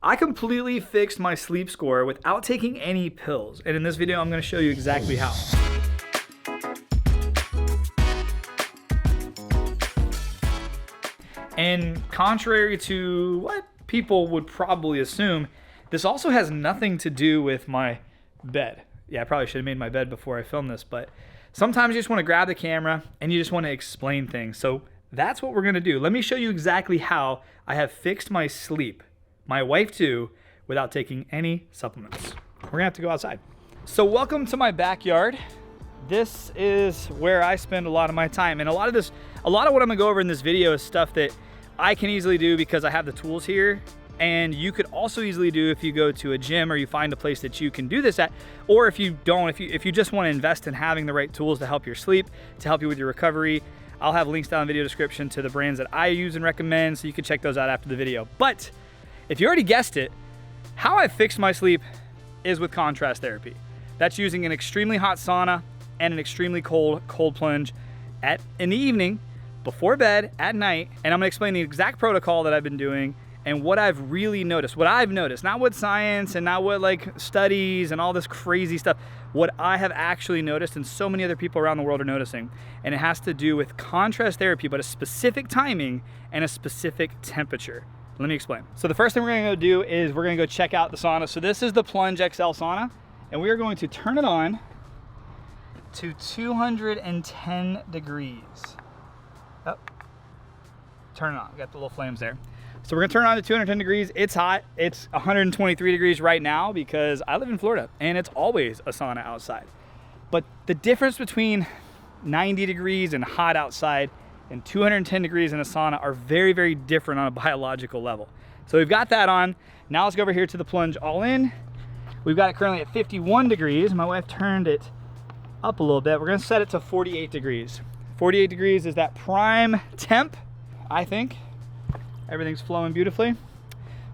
I completely fixed my sleep score without taking any pills. And in this video, I'm gonna show you exactly how. And contrary to what people would probably assume, this also has nothing to do with my bed. Yeah, I probably should have made my bed before I filmed this, but sometimes you just want to grab the camera and you just want to explain things. So that's what we're going to do. Let me show you exactly how I have fixed my sleep, my wife too, without taking any supplements. We're going to have to go outside. So welcome to my backyard. This is where I spend a lot of my time. And a lot of what I'm gonna go over in this video is stuff that I can easily do because I have the tools here. And you could also easily do if you go to a gym or you find a place that you can do this at. Or if you don't, if you just wanna invest in having the right tools to help your sleep, to help you with your recovery, I'll have links down in the video description to the brands that I use and recommend, so you can check those out after the video. But if you already guessed it, how I fixed my sleep is with contrast therapy. That's using an extremely hot sauna and an extremely cold plunge in the evening, before bed, at night. And I'm gonna explain the exact protocol that I've been doing and what I've really noticed, not what science and not what like studies and all this crazy stuff, what I have actually noticed and so many other people around the world are noticing. And it has to do with contrast therapy, but a specific timing and a specific temperature. Let me explain. So the first thing we're gonna go do is we're gonna go check out the sauna. So this is the Plunge XL sauna, and we are going to turn it on to 210 degrees. Oh, turn it on, we got the little flames there. So we're gonna turn it on to 210 degrees. It's hot, it's 123 degrees right now because I live in Florida and it's always a sauna outside. But the difference between 90 degrees and hot outside and 210 degrees in a sauna are very, very different on a biological level. So we've got that on. Now let's go over here to the Plunge all in. We've got it currently at 51 degrees. My wife turned it up a little bit. We're gonna set it to 48 degrees. 48 degrees is that prime temp, I think. Everything's flowing beautifully.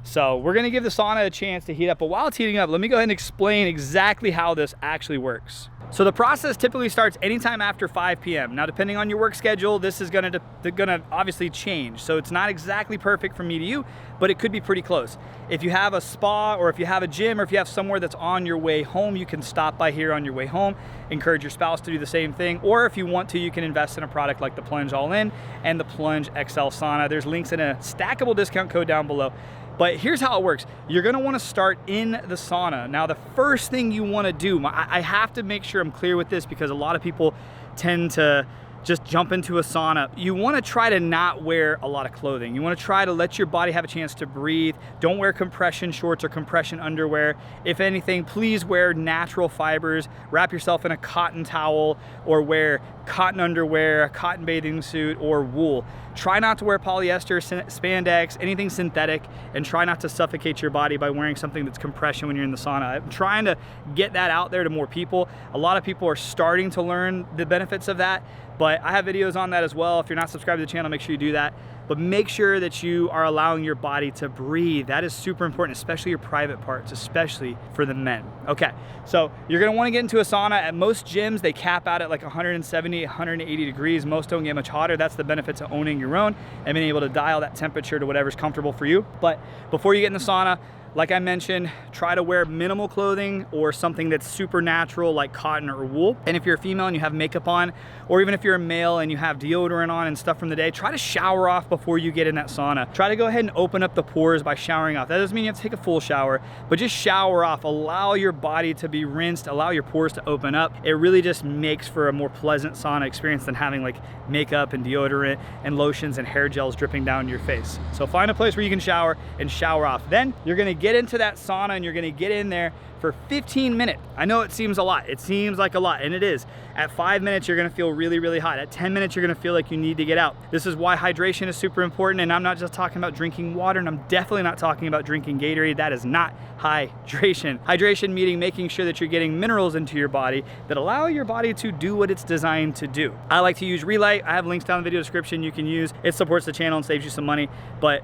So we're gonna give the sauna a chance to heat up, but while it's heating up, let me go ahead and explain exactly how this actually works. So the process typically starts anytime after 5 p.m. Now, depending on your work schedule, this is gonna obviously change. So it's not exactly perfect from me to you, but it could be pretty close. If you have a spa or if you have a gym or if you have somewhere that's on your way home, you can stop by here on your way home. Encourage your spouse to do the same thing. Or if you want to, you can invest in a product like the Plunge All-In and the Plunge XL Sauna. There's links in a stackable discount code down below. But here's how it works. You're gonna wanna start in the sauna. Now, the first thing you wanna do, I have to make sure I'm clear with this because a lot of people tend to just jump into a sauna. You wanna try to not wear a lot of clothing. You wanna try to let your body have a chance to breathe. Don't wear compression shorts or compression underwear. If anything, please wear natural fibers. Wrap yourself in a cotton towel or wear cotton underwear, a cotton bathing suit, or wool. Try not to wear polyester, spandex, anything synthetic, and try not to suffocate your body by wearing something that's compression when you're in the sauna. I'm trying to get that out there to more people. A lot of people are starting to learn the benefits of that, but I have videos on that as well. If you're not subscribed to the channel, make sure you do that. But make sure that you are allowing your body to breathe. That is super important, especially your private parts, especially for the men. Okay, so you're gonna wanna get into a sauna. At most gyms, they cap out at like 170, 180 degrees. Most don't get much hotter. That's the benefits of owning your own and being able to dial that temperature to whatever's comfortable for you. But before you get in the sauna, like I mentioned, try to wear minimal clothing or something that's super natural like cotton or wool. And if you're a female and you have makeup on, or even if you're a male and you have deodorant on and stuff from the day, try to shower off before you get in that sauna. Try to go ahead and open up the pores by showering off. That doesn't mean you have to take a full shower, but just shower off. Allow your body to be rinsed, allow your pores to open up. It really just makes for a more pleasant sauna experience than having like makeup and deodorant and lotions and hair gels dripping down your face. So find a place where you can shower and shower off. Then you're gonna get into that sauna and you're gonna get in there for 15 minutes. I know it seems a lot. It seems like a lot, and it is. At 5 minutes, you're gonna feel really, really hot. At 10 minutes, you're gonna feel like you need to get out. This is why hydration is super important, and I'm not just talking about drinking water, and I'm definitely not talking about drinking Gatorade. That is not hydration. Hydration meaning making sure that you're getting minerals into your body that allow your body to do what it's designed to do. I like to use Relight. I have links down in the video description you can use. It supports the channel and saves you some money, but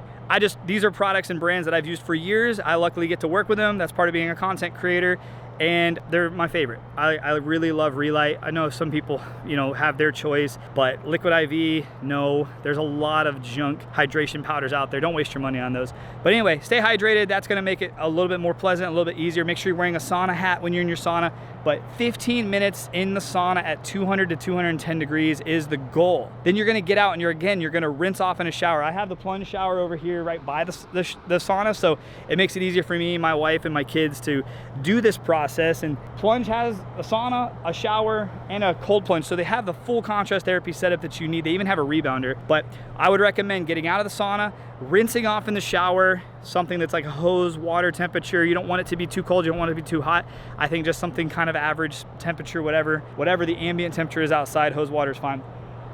these are products and brands that I've used for years. I luckily get to work with them. That's part of being a content creator. and they're my favorite. I really love Relight. I know some people, you know, have their choice, but Liquid IV, no. There's a lot of junk hydration powders out there. Don't waste your money on those. But anyway, stay hydrated. That's gonna make it a little bit more pleasant, a little bit easier. Make sure you're wearing a sauna hat when you're in your sauna. But 15 minutes in the sauna at 200 to 210 degrees is the goal. Then you're gonna get out and you're gonna rinse off in a shower. I have the plunge shower over here right by the sauna, so it makes it easier for me, my wife, and my kids to do this process. And plunge has a sauna, a shower, and a cold plunge, so they have the full contrast therapy setup that you need. They even have a rebounder. But I would recommend getting out of the sauna, rinsing off in the shower, something that's like a hose water temperature. You don't want it to be too cold, you don't want it to be too hot. I think just something kind of average temperature, whatever the ambient temperature is outside, hose water is fine.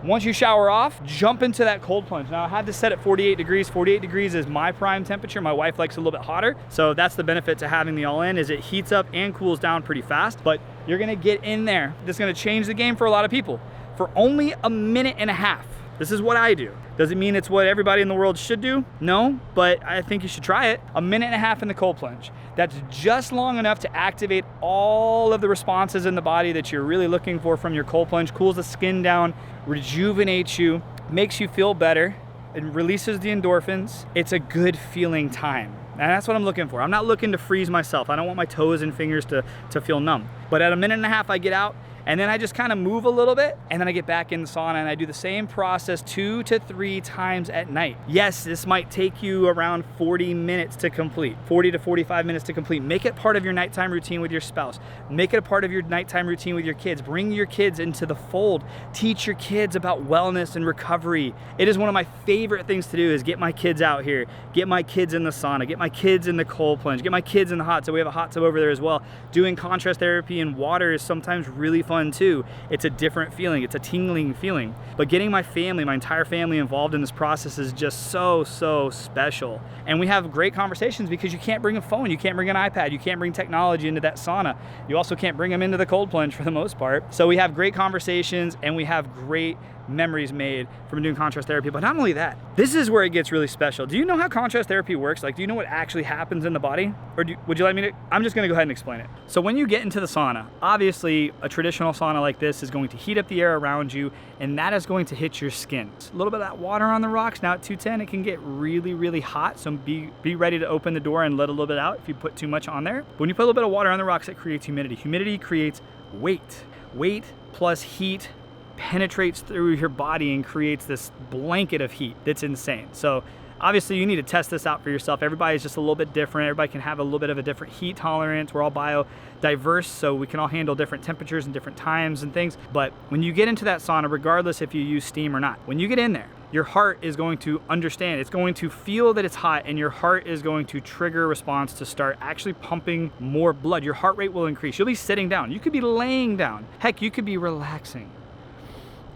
Once you shower off, jump into that cold plunge. Now I have this set at 48 degrees. 48 degrees is my prime temperature. My wife likes it a little bit hotter. So that's the benefit to having the all-in, is it heats up and cools down pretty fast, but you're gonna get in there. This is gonna change the game for a lot of people. For only a minute and a half. This is what I do. Does it mean it's what everybody in the world should do? No, but I think you should try it. A minute and a half in the cold plunge. That's just long enough to activate all of the responses in the body that you're really looking for from your cold plunge. Cools the skin down, rejuvenates you, makes you feel better, it releases the endorphins. It's a good feeling time. And that's what I'm looking for. I'm not looking to freeze myself. I don't want my toes and fingers to feel numb. But at a minute and a half, I get out, and then I just kind of move a little bit, and then I get back in the sauna, and I do the same process 2 to 3 times at night. Yes, this might take you around 40 minutes to complete, 40 to 45 minutes to complete. Make it part of your nighttime routine with your spouse. Make it a part of your nighttime routine with your kids. Bring your kids into the fold. Teach your kids about wellness and recovery. It is one of my favorite things to do, is get my kids out here, get my kids in the sauna, get my kids in the cold plunge, get my kids in the hot tub. We have a hot tub over there as well. Doing contrast therapy in water is sometimes really fun too. It's a different feeling. It's a tingling feeling. But getting my family, my entire family involved in this process is just so special. And we have great conversations because you can't bring a phone, you can't bring an iPad, you can't bring technology into that sauna. You also can't bring them into the cold plunge for the most part. So we have great conversations and we have great memories made from doing contrast therapy. But not only that, this is where it gets really special. Do you know how contrast therapy works? Like, do you know what actually happens in the body? Or would you like me to? I'm just gonna go ahead and explain it. So when you get into the sauna, obviously a traditional sauna like this is going to heat up the air around you, and that is going to hit your skin. A little bit of that water on the rocks. Now at 210, it can get really hot. So be ready to open the door and let a little bit out if you put too much on there. But when you put a little bit of water on the rocks, it creates humidity. Humidity creates weight. Weight plus heat penetrates through your body and creates this blanket of heat that's insane. So obviously you need to test this out for yourself. Everybody's just a little bit different. Everybody can have a little bit of a different heat tolerance. We're all biodiverse, so we can all handle different temperatures and different times and things. But when you get into that sauna, regardless if you use steam or not, when you get in there, your heart is going to understand. It's going to feel that it's hot, and your heart is going to trigger a response to start actually pumping more blood. Your heart rate will increase. You'll be sitting down. You could be laying down. Heck, you could be relaxing.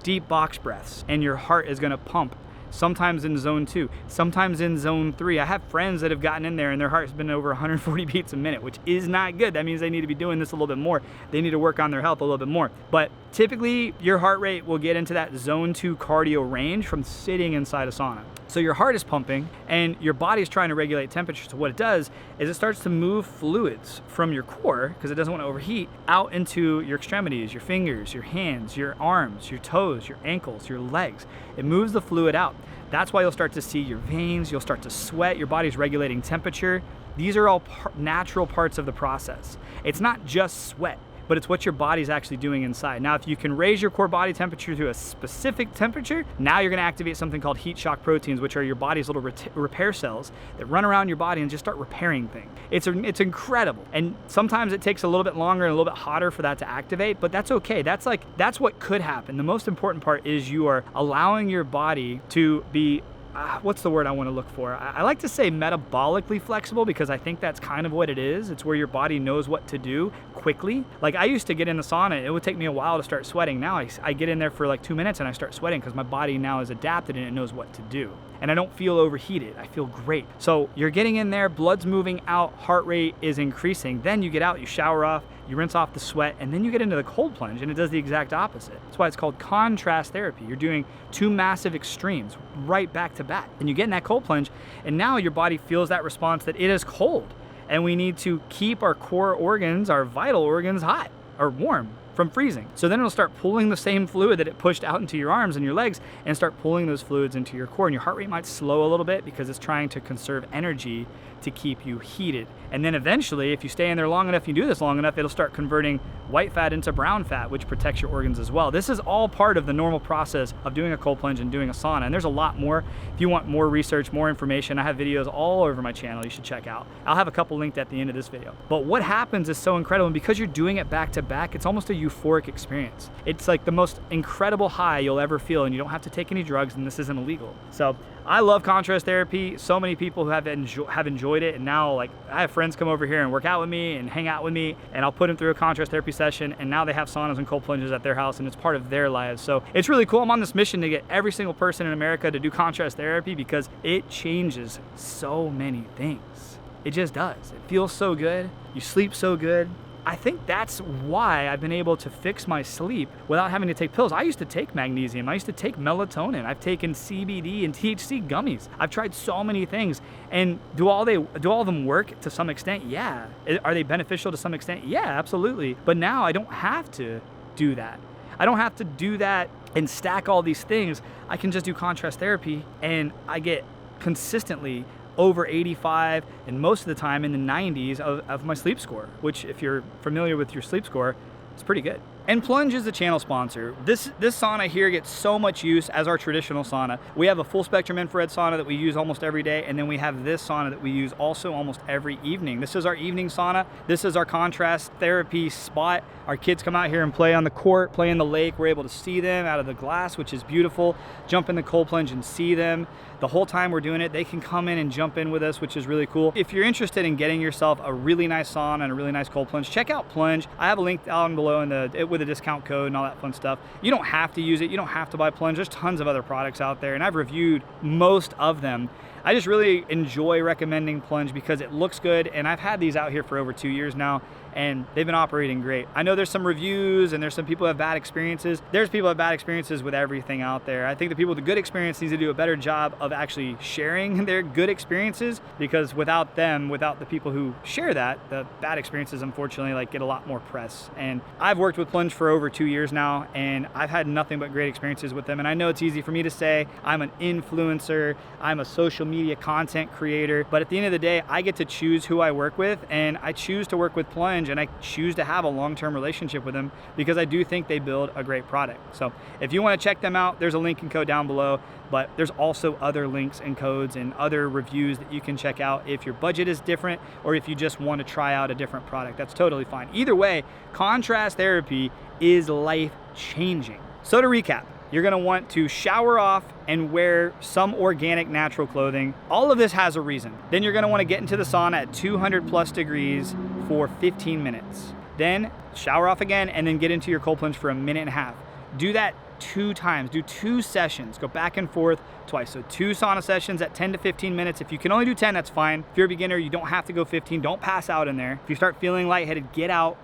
Deep box breaths, and your heart is gonna pump, sometimes in zone 2, sometimes in zone 3. I have friends that have gotten in there and their heart's been over 140 beats a minute, which is not good. That means they need to be doing this a little bit more. They need to work on their health a little bit more. But typically your heart rate will get into that zone 2 cardio range from sitting inside a sauna. So your heart is pumping and your body is trying to regulate temperature. So what it does is it starts to move fluids from your core, because it doesn't want to overheat, out into your extremities, your fingers, your hands, your arms, your toes, your ankles, your legs. It moves the fluid out. That's why you'll start to see your veins, you'll start to sweat, your body's regulating temperature. These are all natural parts of the process. It's not just sweat, but it's what your body's actually doing inside. Now, if you can raise your core body temperature to a specific temperature, now you're gonna activate something called heat shock proteins, which are your body's little repair cells that run around your body and just start repairing things. It's incredible. And sometimes it takes a little bit longer and a little bit hotter for that to activate, but that's okay. That's what could happen. The most important part is you are allowing your body to be what's the word I want to look for? I like to say metabolically flexible, because I think that's kind of what it is. It's where your body knows what to do quickly. Like, I used to get in the sauna, it would take me a while to start sweating. Now I get in there for like 2 minutes and I start sweating, because my body now is adapted and it knows what to do. And I don't feel overheated. I feel great. So you're getting in there, blood's moving out, heart rate is increasing. Then you get out, you shower off, you rinse off the sweat, and then you get into the cold plunge, and it does the exact opposite. That's why it's called contrast therapy. You're doing 2 massive extremes right back to back. And you get in that cold plunge, and now your body feels that response that it is cold. and we need to keep our core organs, our vital organs, hot or warm from freezing. So then it'll start pulling the same fluid that it pushed out into your arms and your legs and start pulling those fluids into your core. And your heart rate might slow a little bit because it's trying to conserve energy to keep you heated. And then eventually, if you stay in there long enough, you do this long enough, it'll start converting white fat into brown fat, which protects your organs as well. This is all part of the normal process of doing a cold plunge and doing a sauna. And there's a lot more. If you want more research, more information, I have videos all over my channel you should check out. I'll have a couple linked at the end of this video. But what happens is so incredible, and because you're doing it back to back, it's almost a euphoric experience. It's like the most incredible high you'll ever feel, and you don't have to take any drugs, and this isn't illegal. So I love contrast therapy. So many people who have enjoyed it, and now like I have friends come over here and work out with me and hang out with me, and I'll put them through a contrast therapy session, and now they have saunas and cold plunges at their house, and it's part of their lives. So it's really cool. I'm on this mission to get every single person in America to do contrast therapy because it changes so many things. It just does. It feels so good. You sleep so good. I think that's why I've been able to fix my sleep without having to take pills. I used to take magnesium. I used to take melatonin. I've taken CBD and THC gummies. I've tried so many things. And do all of them work to some extent? Yeah. Are they beneficial to some extent? Yeah, absolutely. But now I don't have to do that. I don't have to do that and stack all these things. I can just do contrast therapy, and I get consistently over 85 and most of the time in the 90s of my sleep score, which if you're familiar with your sleep score, it's pretty good. And Plunge is the channel sponsor. This sauna here gets so much use as our traditional sauna. We have a full spectrum infrared sauna that we use almost every day, and then we have this sauna that we use also almost every evening. This is our evening sauna. This is our contrast therapy spot. Our kids come out here and play on the court, play in the lake. We're able to see them out of the glass, which is beautiful. Jump in the cold plunge and see them. The whole time we're doing it, they can come in and jump in with us, which is really cool. If you're interested in getting yourself a really nice sauna and a really nice cold plunge, check out Plunge. I have a link down below with a discount code and all that fun stuff. You don't have to use it. You don't have to buy Plunge. There's tons of other products out there, and I've reviewed most of them. I just really enjoy recommending Plunge because it looks good, and I've had these out here for over 2 years now, and they've been operating great. I know there's some reviews and there's some people who have bad experiences. There's people who have bad experiences with everything out there. I think the people with the good experience need to do a better job of actually sharing their good experiences, because without them, without the people who share that, the bad experiences unfortunately like get a lot more press. And I've worked with Plunge for over 2 years now, and I've had nothing but great experiences with them. And I know it's easy for me to say I'm an influencer, I'm a social media content creator, but at the end of the day, I get to choose who I work with, and I choose to work with Plunge, and I choose to have a long-term relationship with them because I do think they build a great product. So if you want to check them out, there's a link and code down below, but there's also other links and codes and other reviews that you can check out if your budget is different or if you just want to try out a different product. That's totally fine. Either way, contrast therapy is life-changing. So to recap, you're gonna want to shower off and wear some organic natural clothing. All of this has a reason. Then you're gonna wanna get into the sauna at 200 plus degrees for 15 minutes. Then shower off again and then get into your cold plunge for a minute and a half. Do that 2 times, do 2 sessions, go back and forth twice. So 2 sauna sessions at 10 to 15 minutes. If you can only do 10, that's fine. If you're a beginner, you don't have to go 15. Don't pass out in there. If you start feeling lightheaded, get out,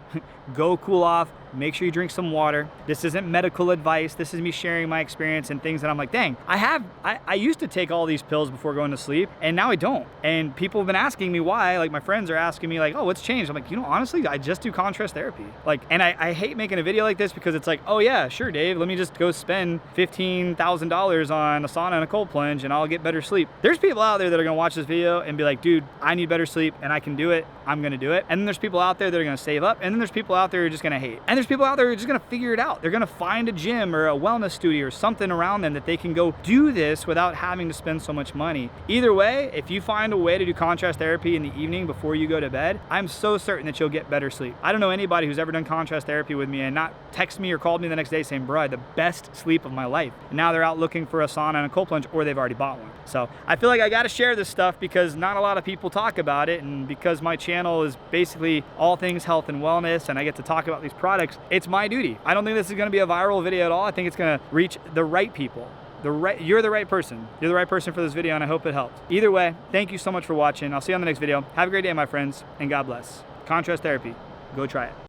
go cool off, make sure you drink some water. This isn't medical advice. This is me sharing my experience and things that I'm like, dang, I used to take all these pills before going to sleep, and now I don't. And people have been asking me why. Like my friends are asking me like, oh, what's changed? I'm like, honestly, I just do contrast therapy. Like, and I hate making a video like this because it's like, oh yeah, sure, Dave, let me just go spend $15,000 on a sauna and a cold plunge and I'll get better sleep. There's people out there that are gonna watch this video and be like, dude, I need better sleep and I can do it. I'm gonna do it. And then there's people out there that are gonna save up, and then there's people out there who are just gonna hate. And there's people out there who are just gonna figure it out. They're gonna find a gym or a wellness studio or something around them that they can go do this without having to spend so much money. Either way, if you find a way to do contrast therapy in the evening before you go to bed, I'm so certain that you'll get better sleep. I don't know anybody who's ever done contrast therapy with me and not text me or called me the next day saying, bro, I had the best sleep of my life. And now they're out looking for a sauna and a cold plunge, or they've already bought one. So I feel like I gotta share this stuff because not a lot of people talk about it, and because my channel is basically all things health and wellness and I get to talk about these products, it's my duty. I don't think this is gonna be a viral video at all. I think it's gonna reach the right people. You're the right person. You're the right person for this video, and I hope it helped. Either way, thank you so much for watching. I'll see you on the next video. Have a great day, my friends, and God bless. Contrast therapy, go try it.